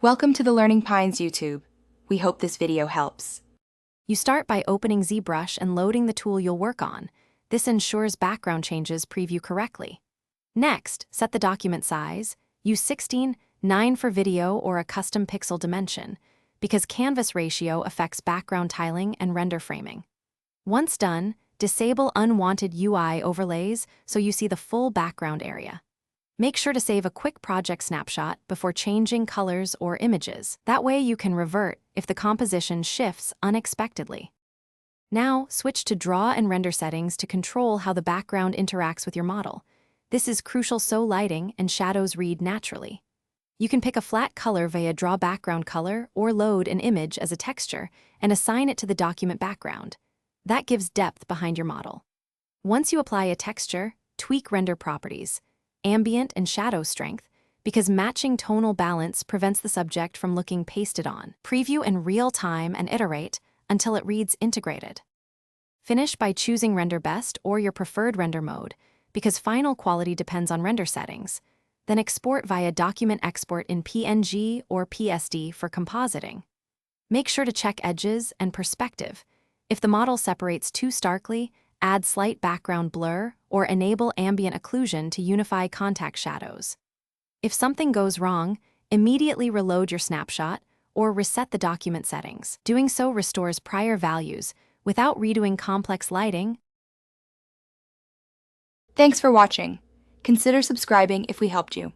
Welcome to the Learning Pines YouTube. We hope this video helps. You start by opening Zbrush and loading the tool you'll work on. This ensures background changes preview correctly. Next, set the document size. Use 16:9 for video or a custom pixel dimension, because canvas ratio affects background tiling and render framing. Once done, disable unwanted UI overlays so you see the full background area. Make sure to save a quick project snapshot before changing colors or images. That way you can revert if the composition shifts unexpectedly. Now, switch to Draw and Render settings to control how the background interacts with your model. This is crucial so lighting and shadows read naturally. You can pick a flat color via Draw Background Color or load an image as a texture and assign it to the document background. That gives depth behind your model. Once you apply a texture, tweak render properties, ambient and shadow strength, because matching tonal balance prevents the subject from looking pasted on. Preview in real time and iterate until it reads integrated. Finish by choosing Render Best or your preferred render mode, because final quality depends on render settings. Then export via Document Export in PNG or PSD for compositing. Make sure to check edges and perspective. If the model separates too starkly, add slight background blur or enable ambient occlusion to unify contact shadows. If something goes wrong, immediately reload your snapshot or reset the document settings. Doing so restores prior values without redoing complex lighting. Thanks for watching. Consider subscribing if we helped you.